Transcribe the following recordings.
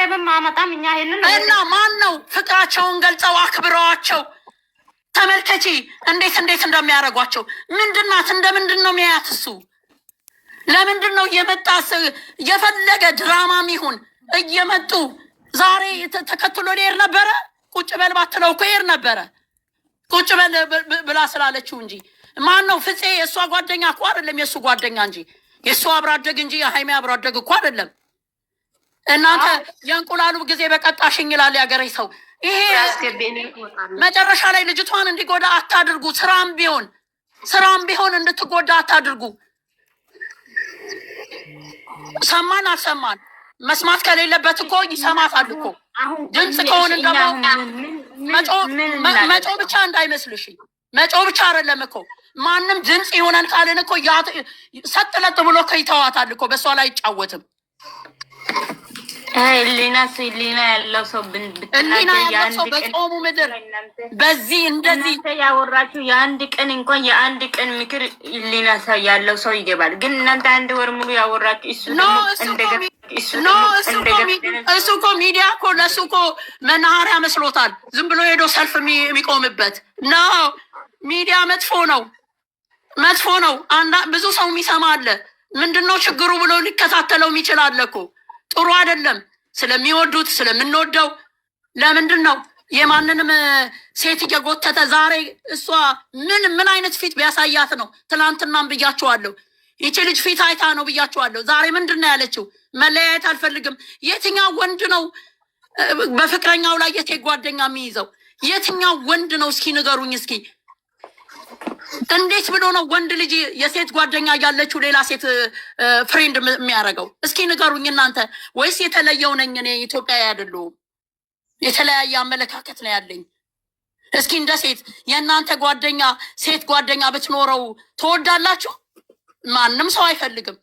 ሰብስክራይብም ማመጣም እኛ ይሄንን እና ማን ነው ፍቅራቸውን ገልጸው አክብረዋቸው ተመልከቺ እንዴት እንደሚያደርጓቸው። ምንድናት እንደምንድን ነው የሚያያት እሱ? ለምንድን ነው እየመጣ የፈለገ ድራማም ይሁን እየመጡ ዛሬ ተከትሎ ሊሄድ ነበረ? ቁጭ በል ባትለው እኮ ይሄድ ነበረ። ቁጭ በል ብላ ስላለችው እንጂ ማን ነው ፍፄ? የእሷ ጓደኛ እኮ አይደለም፣ የእሱ ጓደኛ እንጂ የእሱ አብራደግ እንጂ የሀይሜ አብራደግ እኮ አይደለም። እናንተ የእንቁላሉ ጊዜ በቀጣሽኝ ይላል ያገሬ ሰው። ይሄ መጨረሻ ላይ ልጅቷን እንዲጎዳ አታድርጉ። ስራም ቢሆን እንድትጎዳ አታድርጉ። ሰማን አልሰማን መስማት ከሌለበት እኮ ይሰማታል እኮ። ድምፅ ከሆን መጮ ብቻ እንዳይመስልሽ፣ መጮ ብቻ አይደለም እኮ ማንም ድምፅ ይሆነን ካልን እኮ ሰጥለጥ ብሎ እኮ ይተዋታል እኮ። በሷ ላይ አይጫወትም። ሊና ያለው ሰው በጾሙ ምድር በዚህ እንደዚህ ያወራችሁ የአንድ ቀን እንኳን የአንድ ቀን ምክር ሊና ያለው ሰው ይገባል። ግን እናንተ አንድ ወር ሙሉ ያወራችሁ እሱ እኮ ሚዲያ እኮ ለእሱ እኮ መናኸሪያ መስሎታል። ዝም ብሎ ሄዶ ሰልፍ የሚቆምበት ነው። ሚዲያ መጥፎ ነው። ብዙ ሰው የሚሰማ አለ። ምንድነው ችግሩ ብሎ ሊከታተለው የሚችል አለ እኮ። ጥሩ አይደለም። ስለሚወዱት ስለምንወደው ለምንድን ነው የማንንም ሴት እየጎተተ ዛሬ እሷ ምን አይነት ፊት ቢያሳያት ነው? ትናንትናም ብያቸዋለሁ። ይቺ ልጅ ፊት አይታ ነው ብያቸዋለሁ። ዛሬ ምንድን ነው ያለችው? መለያየት አልፈልግም። የትኛው ወንድ ነው በፍቅረኛው ላይ የሴት ጓደኛ የሚይዘው? የትኛው ወንድ ነው? እስኪ ንገሩኝ እስኪ። እንዴት ብሎ ነው ወንድ ልጅ የሴት ጓደኛ ያለችው ሌላ ሴት ፍሬንድ የሚያደርገው? እስኪ ንገሩኝ እናንተ። ወይስ የተለየው ነኝ እኔ? ኢትዮጵያዊ አይደለሁም። የተለያየ አመለካከት ነው ያለኝ። እስኪ እንደ ሴት የእናንተ ጓደኛ ሴት ጓደኛ ብትኖረው ትወዳላችሁ? ማንም ሰው አይፈልግም።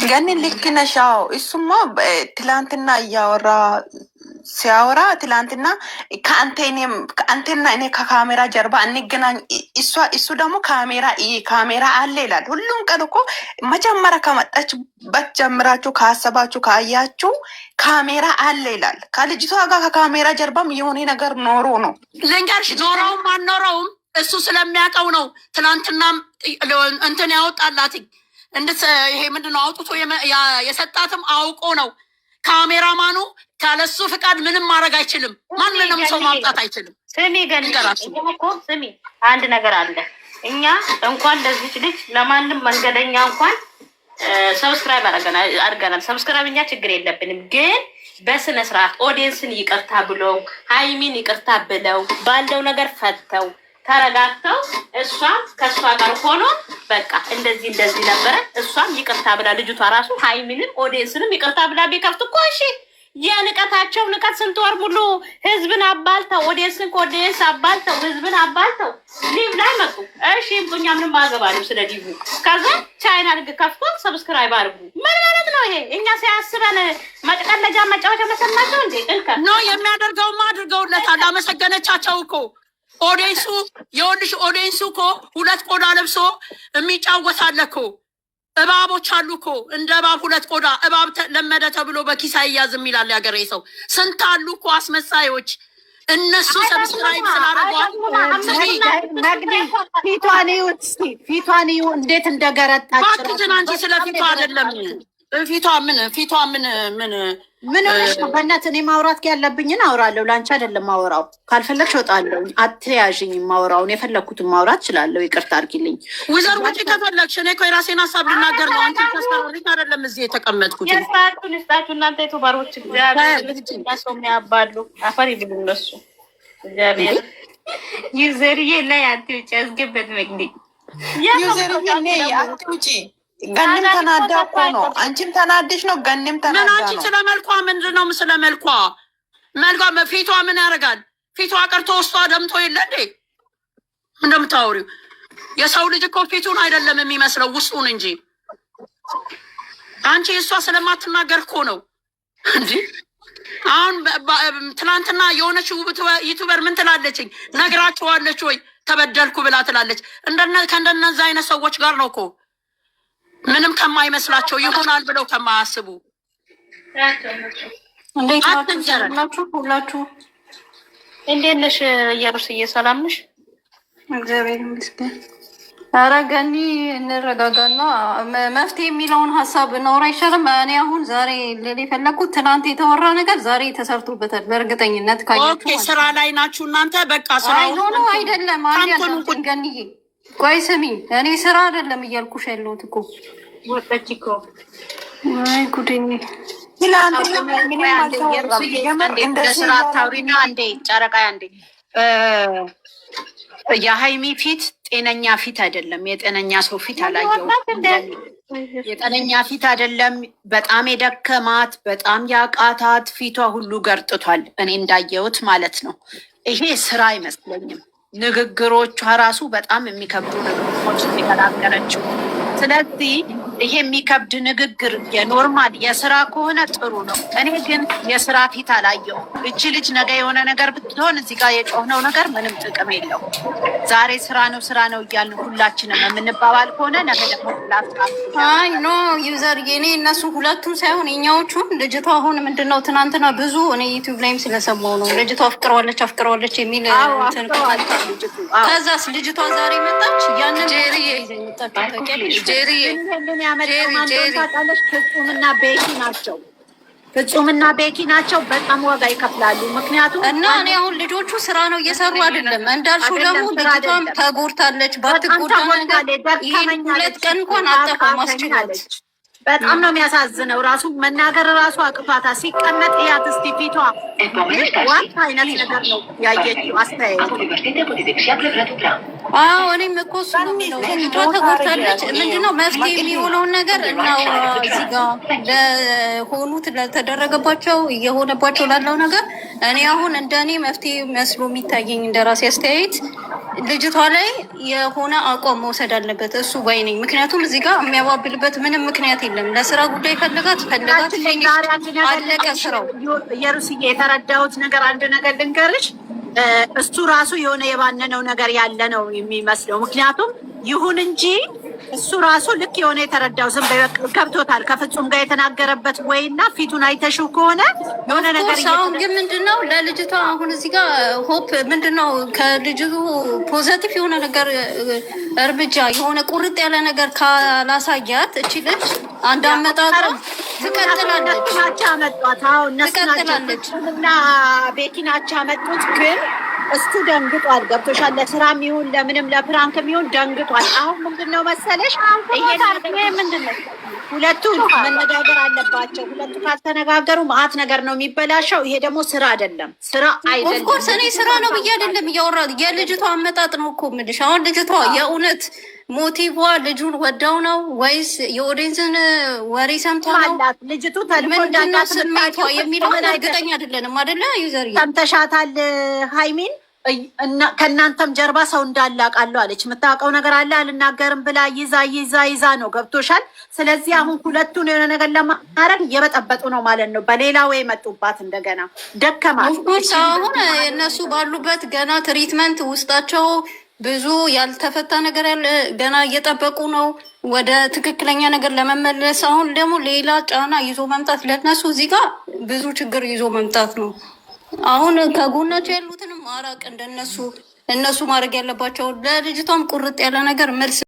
ግን ልክ ነሽ። እሱማ ትላንትና ሲያወራ ትላንትና ከአንተና እኔ ከካሜራ ጀርባ እንገናኝ፣ እሱ ደግሞ ካሜራ አለ ይላል። ሁሉም ቀን እኮ መጀመሪያ ከመጣችበት ጀምራችሁ ካሰባችሁ ካያችሁ ካሜራ አለ ይላል። ከልጅቷ ጋር ከካሜራ ጀርባም የሆነ ነገር ኖሮ ነው። ልንገርሽ፣ ኖረውም አልኖረውም እሱ ስለሚያውቀው ነው። ትናንትናም እንትን ያወጣላት ይሄ ምንድነው አውጥቶ የሰጣትም አውቆ ነው። ካሜራማኑ ካለሱ ፍቃድ ምንም ማድረግ አይችልም። ማንንም ሰው ማምጣት አይችልም። ስሚ ስሚ፣ አንድ ነገር አለ። እኛ እንኳን ለዚች ልጅ ለማንም መንገደኛ እንኳን ሰብስክራይብ አድርገናል። ሰብስክራይብ እኛ ችግር የለብንም። ግን በስነ ስርዓት ኦዲየንስን ይቅርታ ብለው ሀይሚን ይቅርታ ብለው ባለው ነገር ፈተው ተረጋግተው እሷም ከእሷ ጋር ሆኖ በቃ እንደዚህ ነበረ። እሷም ይቅርታ ብላ ልጅቷ ራሱ ሀይሚንም ኦዲየንስንም ይቅርታ ብላ ቢከፍት እኮ እሺ። የንቀታቸው ንቀት ስንት ወር ሙሉ ህዝብን አባልተው ኦዲየንስን ከኦዲየንስ አባልተው ህዝብን አባልተው ሊቭ ላይ መጡ። እሺ እኛ ምንም አገባንም ስለ ሊቭ። ከዛ ቻይና ልግ ከፍቶ ሰብስክራይብ አድርጉ። ምን ማለት ነው ይሄ? እኛ ሲያስበን መጥቀለጃ መጫወቻ መሰናቸው እንዴ? ነው የሚያደርገውማ አድርገውለታል። አመሰገነቻቸው እኮ ኦዲየንሱ። የወንድሽ ኦዲየንሱ እኮ ሁለት ቆዳ ለብሶ የሚጫወታለ እኮ እባቦች አሉ እኮ እንደ እባብ ሁለት ቆዳ። እባብ ለመደ ተብሎ በኪስ አይያዝም ይላል ያገሬ ሰው። ስንት አሉ እኮ አስመሳዮች። እነሱ ሰብስክራይብ ስላረጓል። ፊቷን እንዴት እንደገረጣች ባክትን። አንቺ ስለ ፊቷ አይደለም ፊቷ ምን ሆነሽ ነው? በእናትህ እኔ ማውራት ያለብኝን አውራለሁ። ለአንቺ አይደለም ማውራው። ካልፈለግሽ እወጣለሁ። አትያዥኝ። ማውራውን የፈለግኩትን ማውራት እችላለሁ። ይቅርታ አድርጊልኝ። ወይዘሮ ውጪ ከፈለግሽ። እኔ እኮ የራሴን ሀሳብ ልናገር ነው። አንቺ ተስፈራሪኝ አይደለም እዚህ የተቀመጥኩት። ስጣችሁ እናንተ ዩቱበሮች ሰው የሚያባሉ አፈር ይብሉ እነሱ። እግዚአብሔር ዩዘርዬ ላይ አትውጪ፣ ያስገበት መግዲ ዩዘርዬ ላይ አትውጪ። ገንም ተናዳ እኮ ነው። አንቺም ተናደሽ ነው። ገንም ተናዳ ነው። ምን አንቺ ስለመልኳ ምንድን ነው ስለመልኳ ፊቷ ምን ያደርጋል? ፊቷ ቀርቶ ውስጧ ደምቶ የለ እንዴ? እንደምታወሪው የሰው ልጅ እኮ ፊቱን አይደለም የሚመስለው ውስጡን እንጂ። አንቺ እሷ ስለማትናገር እኮ ነው እንጂ። አሁን ትናንትና የሆነች ዩቱበር ምን ትላለችኝ? ነግራችኋለች ወይ ተበደልኩ ብላ ትላለች። ከእንደነዛ አይነት ሰዎች ጋር ነው እኮ ምንም ከማይመስላቸው ይሆናል ብለው ከማያስቡ እንዴት ናችሁ? ሁላችሁ እንዴት ነሽ? እየሩስዬ ሰላም ነሽ? እግዚአብሔር ይመስገን። ኧረ ገኒ እንረጋጋና መፍትሄ የሚለውን ሀሳብ እናውራ አይሻልም? እኔ አሁን ዛሬ ልል የፈለግኩት ትናንት የተወራ ነገር ዛሬ ተሰርቶበታል በእርግጠኝነት ካያችሁ። ስራ ላይ ናችሁ እናንተ። በቃ ስራ ሆኖ አይደለም አንድ ገኒዬ፣ ቆይ ስሚኝ፣ እኔ ስራ አይደለም እያልኩሽ ያለሁት እኮ ወጣች እኮ። ወይ ጉዴ! ስራ አታውሪና አንዴ ጨረቃ አንዴ የሀይሚ ፊት ጤነኛ ፊት አይደለም። የጤነኛ ሰው ፊት አላየው። የጤነኛ ፊት አይደለም። በጣም የደከማት በጣም ያቃታት ፊቷ ሁሉ ገርጥቷል። እኔ እንዳየሁት ማለት ነው። ይሄ ስራ አይመስለኝም። ንግግሮቿ ራሱ በጣም የሚከብዱ ንግግሮች የተናገረችው። ስለዚህ ይሄ የሚከብድ ንግግር የኖርማል የስራ ከሆነ ጥሩ ነው። እኔ ግን የስራ ፊት አላየው። እቺ ልጅ ነገ የሆነ ነገር ብትሆን እዚህ ጋር የጮህነው ነገር ምንም ጥቅም የለው። ዛሬ ስራ ነው እያልን ሁላችንም የምንባባል ከሆነ ነገ ደግሞ አይ ኖ ዩዘር እኔ እነሱ ሁለቱም ሳይሆን የኛዎቹን ልጅቷ አሁን ምንድነው ትናንትና ብዙ እኔ ዩቲዩብ ላይም ስለሰማው ነው ልጅቷ አፍቅረዋለች የሚል ከዛስ ልጅቷ ዛሬ መጣች ያንን ፍጹምና ቤኪ ናቸው። በጣም ዋጋ ይከፍላሉ። ምክንያቱም እና እኔ አሁን ልጆቹ ስራ ነው እየሰሩ አይደለም እንዳልሽው፣ ደግሞ ልጅቷም ተጎድታለች። ባትጎዳ ይህን 2 ቀን እንኳን አጠፋም አስችላለች። በጣም ነው የሚያሳዝነው። ራሱ መናገር ራሱ አቅቷታ ሲቀመጥ ያት እስቲ ፊቷ ዋት አይነት ነገር ነው ያየችው። አስተያየት እኔም እኮ እሱ ነው የሚለው ፊቷ ተጎድታለች። ምንድነው መፍትሄ የሚሆነውን ነገር እናውራ። እዚህ ጋ ለሆኑት ለተደረገባቸው እየሆነባቸው ላለው ነገር እኔ አሁን እንደ እኔ መፍትሄ መስሎ የሚታየኝ እንደራሴ አስተያየት ልጅቷ ላይ የሆነ አቋም መውሰድ አለበት እሱ ባይ ነኝ። ምክንያቱም እዚህ ጋር የሚያባብልበት ምንም ምክንያት የለም። ለስራ ጉዳይ ፈልጋት አለቀ ስራው። የሩስዬ የተረዳሁት ነገር አንድ ነገር ልንገርሽ፣ እሱ ራሱ የሆነ የባነነው ነገር ያለ ነው የሚመስለው። ምክንያቱም ይሁን እንጂ እሱ ራሱ ልክ የሆነ የተረዳው ዝም ገብቶታል። ከፍጹም ጋር የተናገረበት ወይና ፊቱን አይተሽው ከሆነ የሆነ ነገር አሁን ግን ምንድነው ለልጅቷ አሁን እዚህ ጋር ሆፕ ምንድነው ከልጅቱ ፖዘቲቭ የሆነ ነገር እርምጃ የሆነ ቁርጥ ያለ ነገር ካላሳያት እቺ ልጅ አንድ አመጣጥ ትቀጥላለች። ናቸው አመጧት። አዎ እነሱ ናቸው እና ቤኪ ናቸው አመጡት። ግን እሱ ደንግጧል። ገብቶሻል። ለስራም ይሁን ለምንም ለፕራንክም ይሁን ደንግጧል። አሁን ምንድነው መሰለሽ ይሄ ምንድነው ሁለቱ መነጋገር አለባቸው። ሁለቱ ካልተነጋገሩ መዓት ነገር ነው የሚበላሸው። ይሄ ደግሞ ስራ አይደለም፣ ስራ አይደለም። ኦፍኮርስ እኔ ስራ ነው ብዬ አይደለም እያወራ የልጅቷ አመጣጥ ነው እኮ የምልሽ። አሁን ልጅቷ የእውነት ሞቲቭ ልጁን ወዳው ነው ወይስ የኦዲየንስን ወሬ ሰምታ ነው? ልጅቱ ምንድነው ስሜቷ የሚለውን እርግጠኛ አይደለንም አይደለ? ዩዘር ሰምተሻታል ሀይሚን ከእናንተም ጀርባ ሰው እንዳለ አውቃለሁ አለች። የምታውቀው ነገር አለ አልናገርም ብላ ይዛ ነው። ገብቶሻል። ስለዚህ አሁን ሁለቱን የሆነ ነገር ለማድረግ እየበጠበጡ ነው ማለት ነው። በሌላ ወይ መጡባት እንደገና ደከማት። አሁን እነሱ ባሉበት ገና ትሪትመንት ውስጣቸው ብዙ ያልተፈታ ነገር ያለ ገና እየጠበቁ ነው ወደ ትክክለኛ ነገር ለመመለስ። አሁን ደግሞ ሌላ ጫና ይዞ መምጣት ለነሱ እዚህ ጋር ብዙ ችግር ይዞ መምጣት ነው። አሁን ከጎናቸው ያሉትንም ማራቅ እንደነሱ እነሱ ማድረግ ያለባቸው ለልጅቷም ቁርጥ ያለ ነገር መልስ